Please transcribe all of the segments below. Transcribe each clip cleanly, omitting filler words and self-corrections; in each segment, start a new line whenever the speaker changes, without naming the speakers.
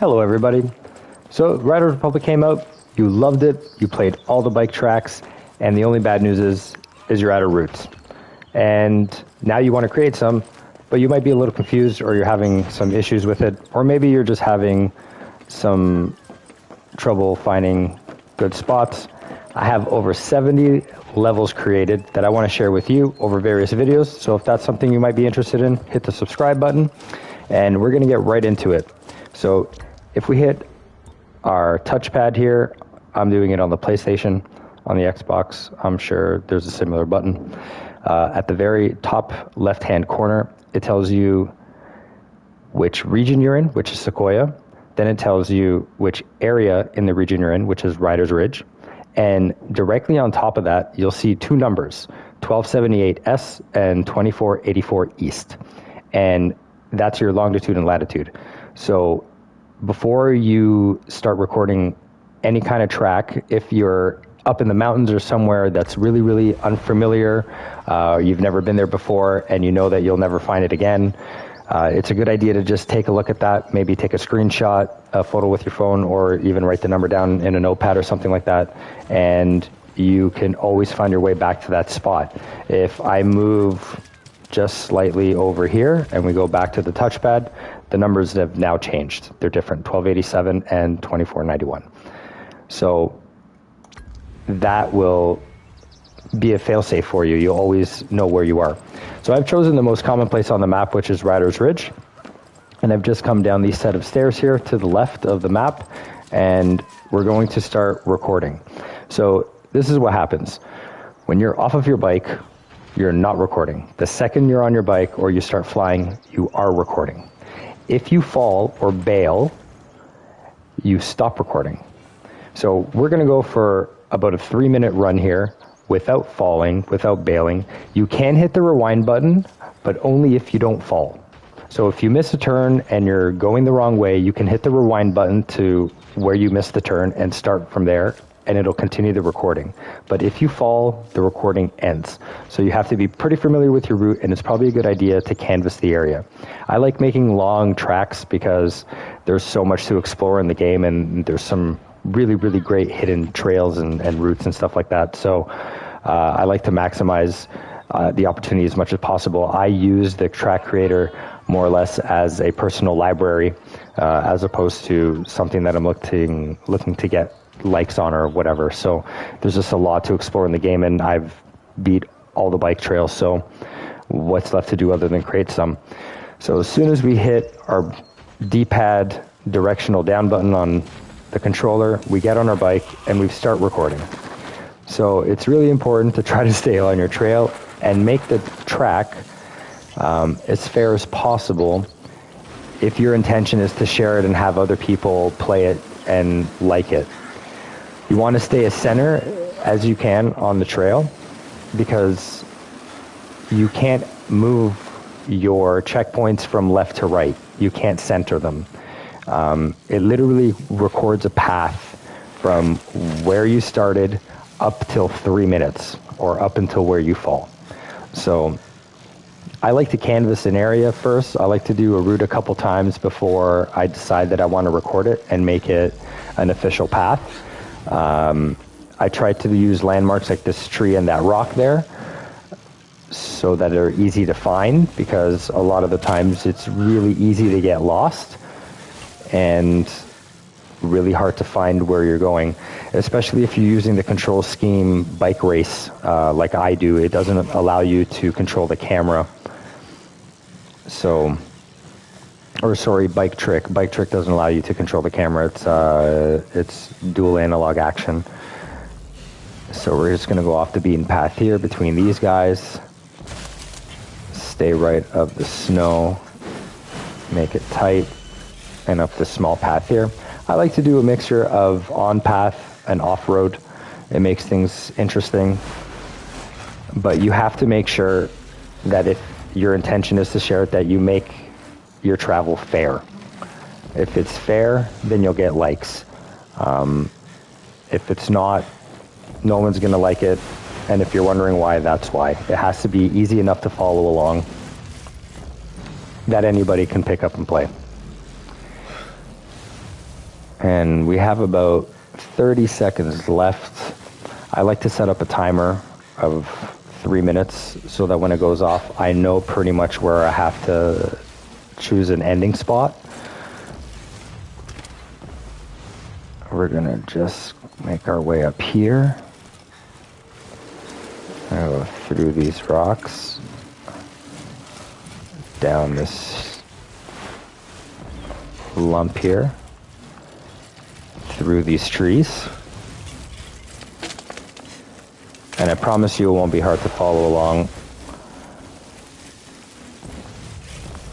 Hello everybody. So Riders Republic came out, you loved it, you played all the bike tracks, and the only bad news is you're out of routes. And now you want to create some, but you might be a little confused or you're having some issues with it, or maybe you're just having some trouble finding good spots. I have over 70 levels created that I want to share with you over various videos. So if that's something you might be interested in, hit the subscribe button and we're going to get right into it. So if we hit our touchpad here, I'm doing it on the PlayStation. On the Xbox, I'm sure there's a similar button. At the very top left-hand corner, it tells you which region you're in, which is Sequoia. Then it tells you which area in the region you're in, which is Riders Ridge. And directly on top of that, you'll see two numbers, 1278S and 2484 East. And that's your longitude and latitude. So before you start recording any kind of track, if you're up in the mountains or somewhere that's really, really unfamiliar, you've never been there before, and you know that you'll never find it again, it's a good idea to just take a look at that, maybe take a screenshot, a photo with your phone, or even write the number down in a notepad or something like that, and you can always find your way back to that spot. If I move just slightly over here and we go back to the touchpad, the numbers have now changed. They're different, 1287 and 2491. So that will be a fail-safe for you. You'll always know where you are. So I've chosen the most common place on the map, which is Riders Ridge. And I've just come down these set of stairs here to the left of the map, and we're going to start recording. So this is what happens. When you're off of your bike, you're not recording. The second you're on your bike or you start flying, you are recording. If you fall or bail, you stop recording. So we're going to go for about a 3-minute run here without falling, without bailing. You can hit the rewind button, but only if you don't fall. So if you miss a turn and you're going the wrong way, you can hit the rewind button to where you missed the turn and start from there, and it'll continue the recording. But if you fall, the recording ends. So you have to be pretty familiar with your route, and it's probably a good idea to canvas the area. I like making long tracks because there's so much to explore in the game, and there's some really, really great hidden trails and routes and stuff like that. So I like to maximize the opportunity as much as possible. I use the track creator more or less as a personal library, as opposed to something that I'm looking to get likes on or whatever. So there's just a lot to explore in the game, and I've beat all the bike trails. So what's left to do other than create some? So as soon as we hit our D-pad directional down button on the controller, we get on our bike and we start recording. So it's really important to try to stay on your trail and make the track as fair as possible if your intention is to share it and have other people play it and like it. You want to stay as center as you can on the trail because you can't move your checkpoints from left to right. You can't center them. It literally records a path from where you started up till 3 minutes or up until where you fall. So I like to canvas an area first. I like to do a route a couple times before I decide that I want to record it and make it an official path. I try to use landmarks like this tree and that rock there so that they're easy to find, because a lot of the times it's really easy to get lost and really hard to find where you're going, especially if you're using the control scheme bike race like I do. It doesn't allow you to control the camera. So, or sorry, bike trick. Bike trick doesn't allow you to control the camera. It's dual analog action. So we're just gonna go off the beaten path here between these guys. Stay right up the snow, make it tight, and up this small path here. I like to do a mixture of on-path and off-road. It makes things interesting. But you have to make sure that if your intention is to share it, that you make your travel fair. If it's fair, then you'll get likes. If it's not, no one's gonna like it. And if you're wondering why, that's why. It has to be easy enough to follow along that anybody can pick up and play. And we have about 30 seconds left. I like to set up a timer of 3 minutes so that when it goes off, I know pretty much where I have to choose an ending spot. We're gonna just make our way up here. Go through these rocks, down this lump here, through these trees. And I promise you it won't be hard to follow along.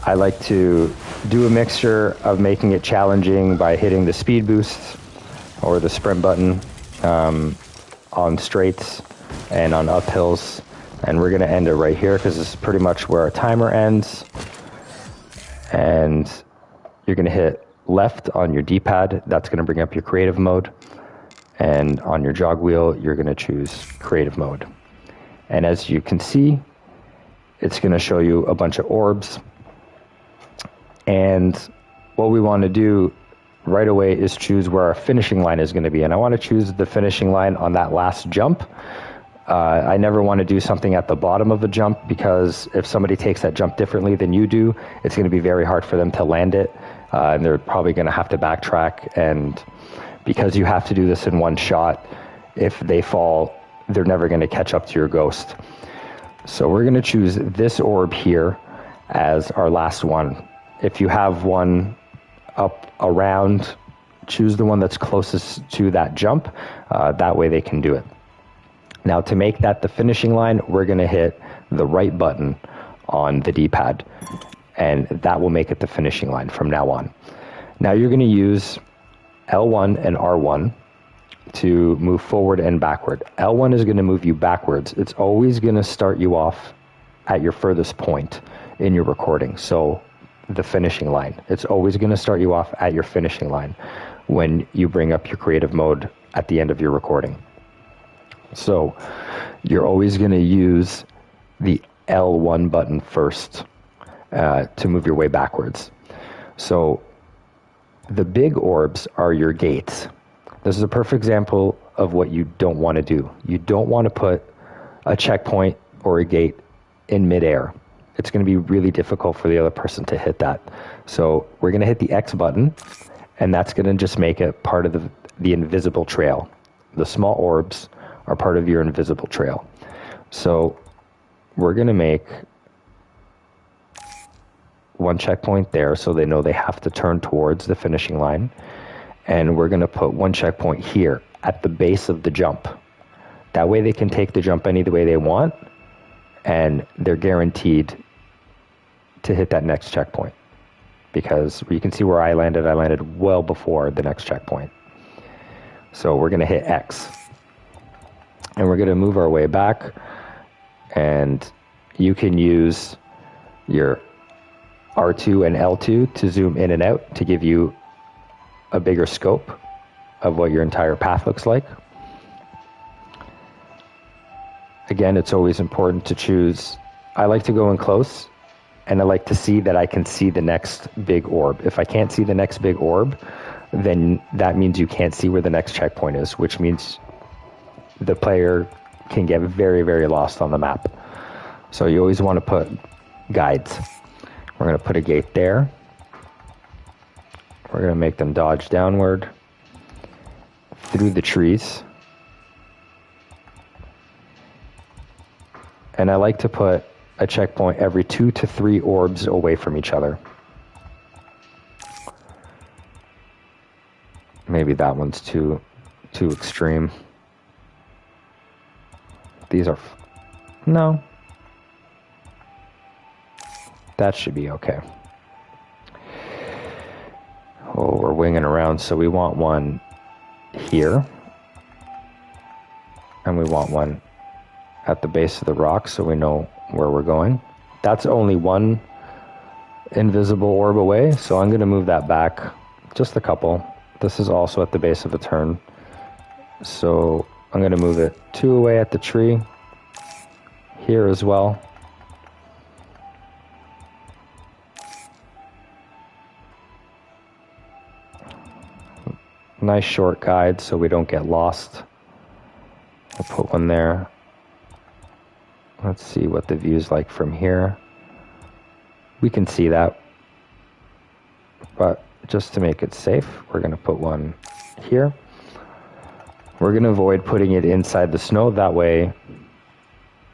I like to do a mixture of making it challenging by hitting the speed boost or the sprint button on straights and on uphills. And we're going to end it right here because this is pretty much where our timer ends. And you're going to hit left on your D-pad. That's going to bring up your creative mode. And on your jog wheel, you're going to choose creative mode. And as you can see, it's going to show you a bunch of orbs. And what we want to do right away is choose where our finishing line is going to be. And I want to choose the finishing line on that last jump. I never want to do something at the bottom of a jump because if somebody takes that jump differently than you do, it's going to be very hard for them to land it. And they're probably going to have to backtrack. And because you have to do this in one shot, if they fall, they're never going to catch up to your ghost. So we're going to choose this orb here as our last one. If you have one up around, choose the one that's closest to that jump. That way they can do it. Now to make that the finishing line, we're going to hit the right button on the D-pad. And that will make it the finishing line from now on. Now you're going to use L1 and R1 to move forward and backward. L1 is going to move you backwards. It's always going to start you off at your furthest point in your recording. So the finishing line. It's always going to start you off at your finishing line when you bring up your creative mode at the end of your recording. So you're always going to use the L1 button first to move your way backwards. So the big orbs are your gates. This is a perfect example of what you don't want to do. You don't want to put a checkpoint or a gate in midair. It's going to be really difficult for the other person to hit that. So we're going to hit the X button, and that's going to just make it part of the invisible trail. The small orbs are part of your invisible trail. So we're going to make one checkpoint there so they know they have to turn towards the finishing line. And we're going to put one checkpoint here at the base of the jump. That way they can take the jump any way they want, and they're guaranteed to hit that next checkpoint. Because you can see where I landed well before the next checkpoint. So we're going to hit X. And we're going to move our way back. And you can use your R2 and L2 to zoom in and out to give you a bigger scope of what your entire path looks like. Again, it's always important to choose. I like to go in close, and I like to see that I can see the next big orb. If I can't see the next big orb, then that means you can't see where the next checkpoint is, which means the player can get very, very lost on the map. So you always want to put guides. We're going to put a gate there. We're going to make them dodge downward through the trees. And I like to put a checkpoint every 2 to 3 orbs away from each other. Maybe that one's too extreme. These are... no. That should be okay. Oh, we're winging around, so we want one here. And we want one at the base of the rock so we know where we're going. That's only one invisible orb away, so I'm going to move that back just a couple. This is also at the base of a turn. So I'm going to move it 2 away at the tree. Here as well. Nice short guide so we don't get lost. We'll put one there. Let's see what the view's like from here. We can see that, but just to make it safe, we're going to put one here. We're going to avoid putting it inside the snow. That way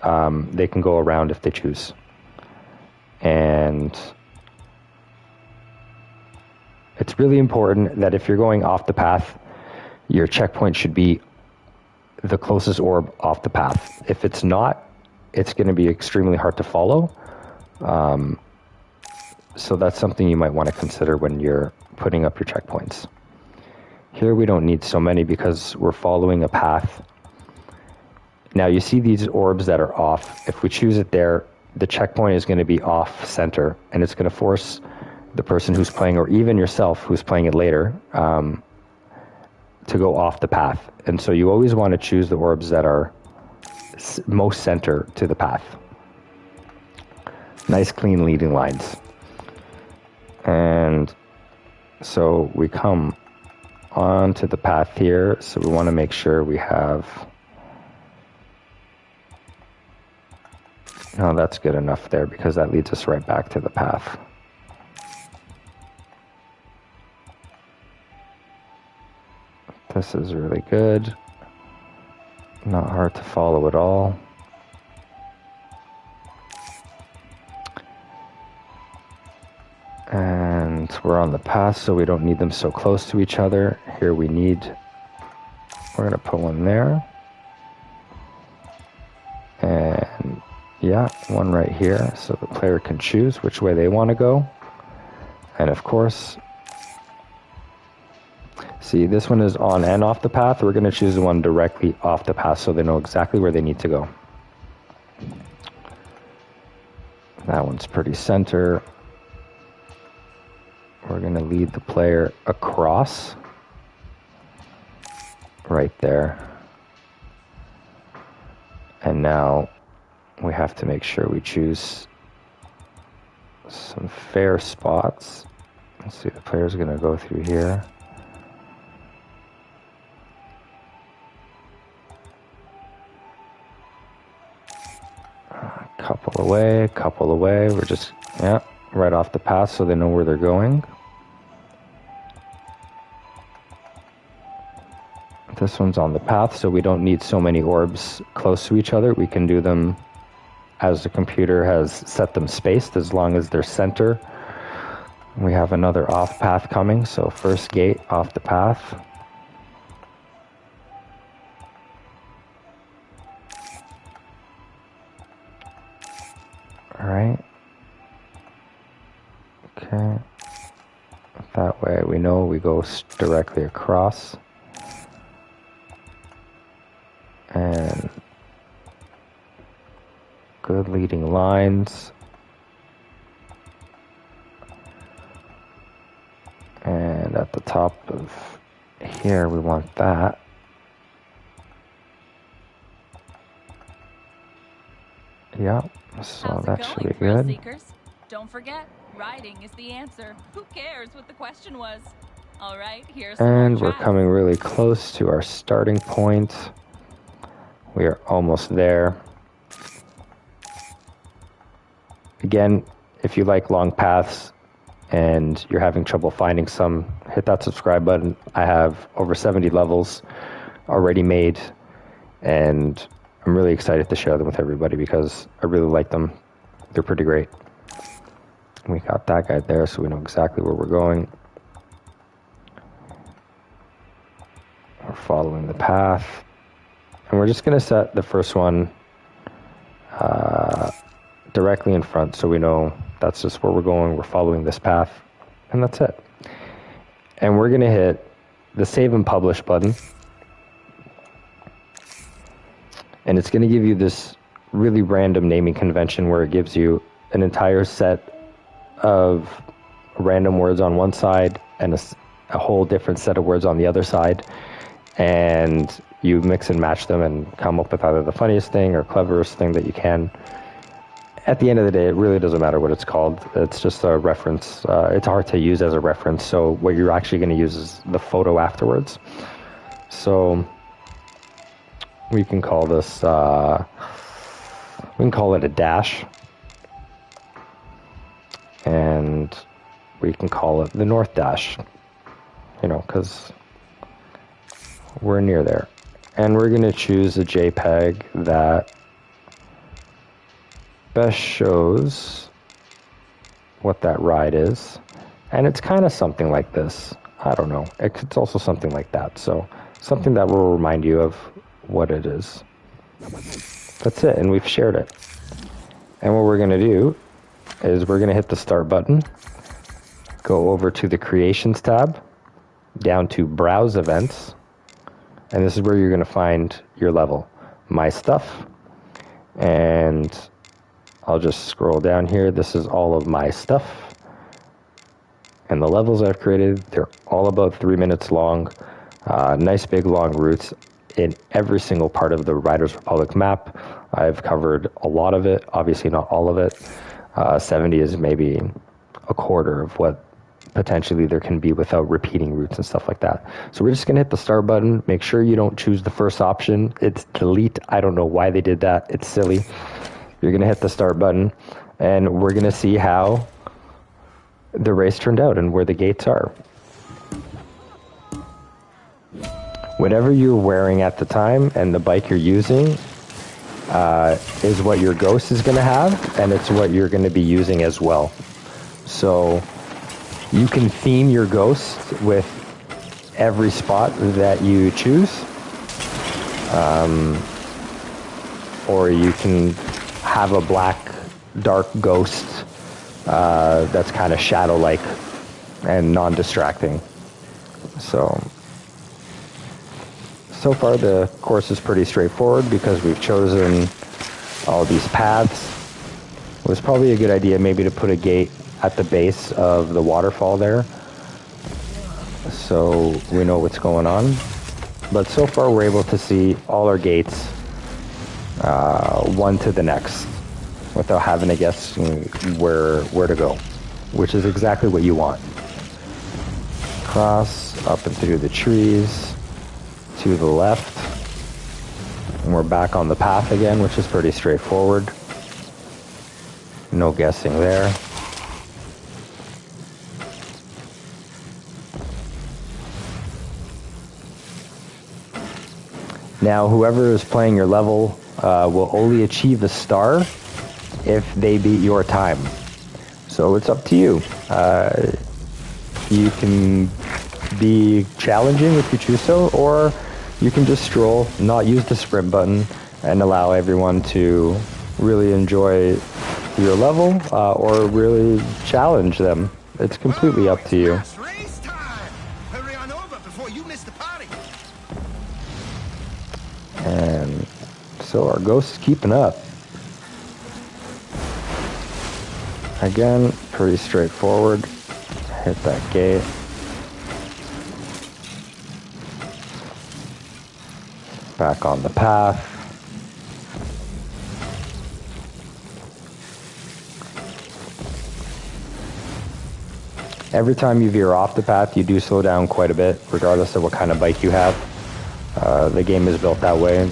they can go around if they choose. And it's really important that if you're going off the path, your checkpoint should be the closest orb off the path. If it's not, it's going to be extremely hard to follow. So that's something you might want to consider when you're putting up your checkpoints. Here we don't need so many because we're following a path. Now you see these orbs that are off. If we choose it there, the checkpoint is going to be off center, and it's going to force the person who's playing, or even yourself who's playing it later, to go off the path. And so you always want to choose the orbs that are most center to the path. Nice clean leading lines. And so we come onto the path here, so we want to make sure we have... No, that's good enough there because that leads us right back to the path. This is really good. Not hard to follow at all. And we're on the path, so we don't need them so close to each other. Here we're going to put one there. And yeah, one right here, so the player can choose which way they want to go. And of course, see, this one is on and off the path. We're going to choose the one directly off the path so they know exactly where they need to go. That one's pretty center. We're going to lead the player across right there. And now we have to make sure we choose some fair spots. Let's see, the player's going to go through here. Couple away. We're just, yeah, right off the path so they know where they're going. This one's on the path, so we don't need so many orbs close to each other. We can do them as the computer has set them spaced, as long as they're center. We have another off path coming, so first gate off the path. All right. Okay. That way we know we go directly across. And good leading lines. And at the top of here, we want that. Yep, so that should be good.
Seekers? Don't forget, riding is the answer. Who cares what the question was? All right, here's
and we're coming really close to our starting point. We are almost there. Again, if you like long paths and you're having trouble finding some, hit that subscribe button. I have over 70 levels already made, and I'm really excited to share them with everybody because I really like them. They're pretty great. We got that guy there, so we know exactly where we're going. We're following the path. And we're just going to set the first one directly in front so we know that's just where we're going. We're following this path, and that's it. And we're going to hit the Save and Publish button. And it's going to give you this really random naming convention where it gives you an entire set of random words on one side and a whole different set of words on the other side. And you mix and match them and come up with either the funniest thing or cleverest thing that you can. at the end of the day, it really doesn't matter what it's called. It's just a reference. It's hard to use as a reference. So what you're actually going to use is the photo afterwards. So we can call this, we can call it a dash. And we can call it the North Dash, you know, because we're near there. And we're going to choose a JPEG that best shows what that ride is. And it's kind of something like this. I don't know. It's also something like that. So something that will remind you of what it is. That's it. And we've shared it. And what we're going to do is we're going to hit the start button, go over to the creations tab, down to browse events, and this is where you're going to find your level, my stuff, and I'll just scroll down here. This is all of my stuff, and the levels I've created, they're all about 3 minutes long, nice big long routes in every single part of the Riders Republic map. I've covered a lot of it, obviously not all of it. 70 is maybe a quarter of what potentially there can be without repeating routes and stuff like that. So we're just going to hit the start button. Make sure you don't choose the first option. It's delete. I don't know why they did that. It's silly. You're going to hit the start button, and we're going to see how the race turned out and where the gates are. Whatever you're wearing at the time and the bike you're using is what your ghost is going to have, and it's what you're going to be using as well. So you can theme your ghost with every spot that you choose, or you can have a black dark ghost that's kind of shadow-like and non-distracting. So far the course is pretty straightforward because we've chosen all these paths. It was probably a good idea maybe to put a gate at the base of the waterfall there, so we know what's going on. But so far we're able to see all our gates, one to the next, without having to guess where to go, which is exactly what you want. Cross up and through the trees to the left, and we're back on the path again, which is pretty straightforward. No guessing there. Now, whoever is playing your level will only achieve a star if they beat your time. So it's up to you. You can be challenging if you choose so, or you can just stroll, not use the sprint button, and allow everyone to really enjoy your level, or really challenge them. It's completely up to you.
Race time! Hurry on over before you miss the party.
And so our ghost is keeping up. Again, pretty straightforward. Hit that gate. Back on the path. Every time you veer off the path, you do slow down quite a bit, regardless of what kind of bike you have. The game is built that way.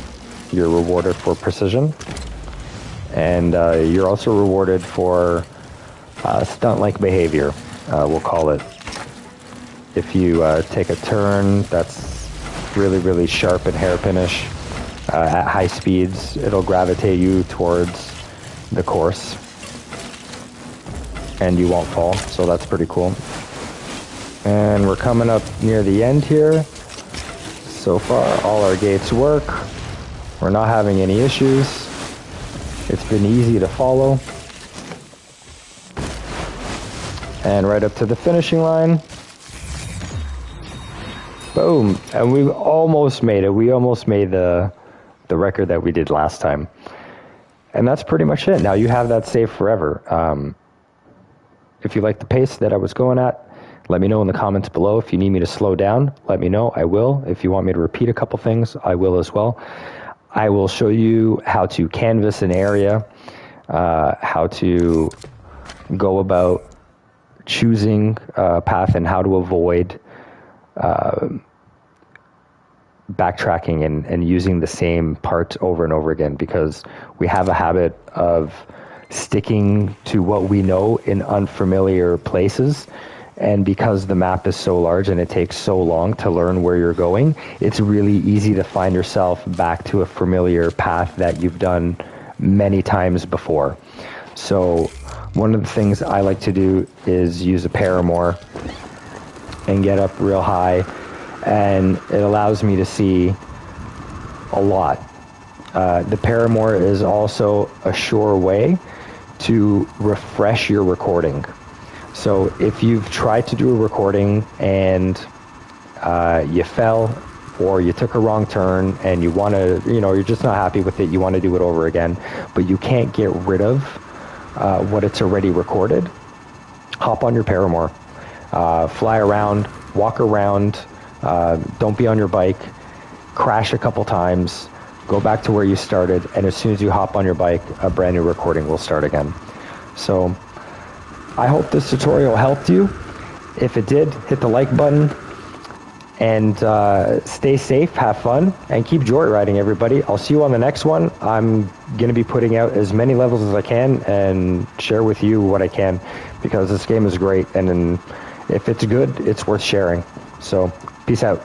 You're rewarded for precision. And you're also rewarded for stunt-like behavior, we'll call it. If you take a turn that's really, really sharp and hairpinish at high speeds, it'll gravitate you towards the course and you won't fall, so that's pretty cool. And we're coming up near the end here. So far all our gates work. We're not having any issues. It's been easy to follow. And right up to the finishing line. Boom, and we almost made it. We almost made the record that we did last time. And that's pretty much it. Now you have that saved forever. If you like the pace that I was going at, let me know in the comments below. If you need me to slow down, let me know. I will. If you want me to repeat a couple things, I will as well. I will show you how to canvas an area how to go about choosing a path and how to avoid backtracking and using the same parts over and over again, because we have a habit of sticking to what we know in unfamiliar places. And because the map is so large and it takes so long to learn where you're going, it's really easy to find yourself back to a familiar path that you've done many times before. So one of the things I like to do is use a paramour and get up real high, and it allows me to see a lot. The paramour is also a sure way to refresh your recording. So if you've tried to do a recording and you fell, or you took a wrong turn and you want to, you're just not happy with it, you want to do it over again, but you can't get rid of what it's already recorded, hop on your paramour, fly around, walk around, don't be on your bike, crash a couple times, go back to where you started, and as soon as you hop on your bike, a brand new recording will start again. So I hope this tutorial helped you. If it did, hit the like button, and stay safe, have fun, and keep joyriding, everybody. I'll see you on the next one. I'm going to be putting out as many levels as I can and share with you what I can, because this game is great, and if it's good, it's worth sharing. So, peace out.